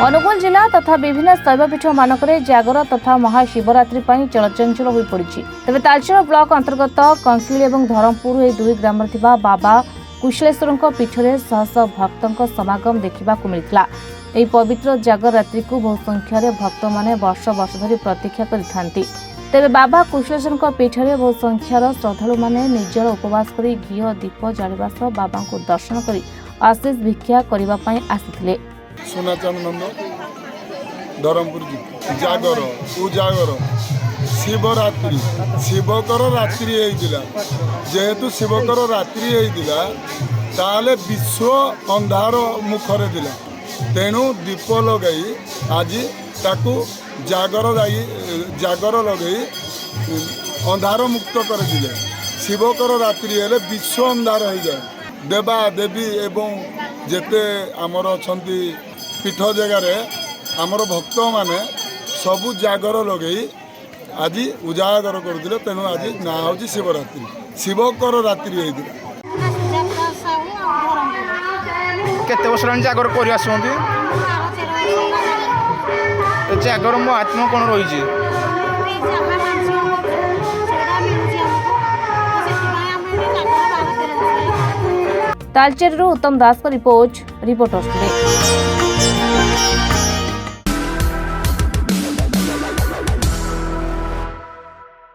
अनुगुल जिला तथा विभिन्न शैवपीठ मानक जागर तथा महाशिवरात्रि चलचंचल हो पड़ी। तेज तालचेर ब्लॉक अंतर्गत कंकिल और धरमपुर यह दुई ग्राम बाबा कुशलेश्वर पीठ में शह शह भक्तों समागम देखा मिलता। यह पवित्र जागर रात्रि को बहु संख्यार भक्त मैंने वर्ष वर्ष धरी प्रतीक्षा करते। तेज बाबा कुशलेश्वर पीठ में बहु संख्यार श्रद्धालु मैंने निजर उपवास कर घी दीप जाड़ा सह बाबा को दर्शन कर आशीष भिक्षा करने आसी। सुनाचानंद धरमपुर जागर उजागर शिवरात्रि शिवकर रात्रि जेहेतु शिवकर रात्रि ताले विश्व अंधार मुखरे दिला तेणु दीप लगाई आज ताकू जागर लगे अंधार मुक्त कर दिले। शिवकर रात्रि हेले विश्व अंधार हो जाए। देवा देवी एवं जेते आमर अछंती पीठ जगार आमर भक्त माने सबू जागर लगे आज उजागर करते। तेणु आज ना हूँ शिवरात्रि शिवकर रात्रि होता। केते वर्ष जागर कर जागर मो आत्मा कौन रही। तालचेर उत्तम दास का रिपोर्ट रिपोर्टर्स टुडे।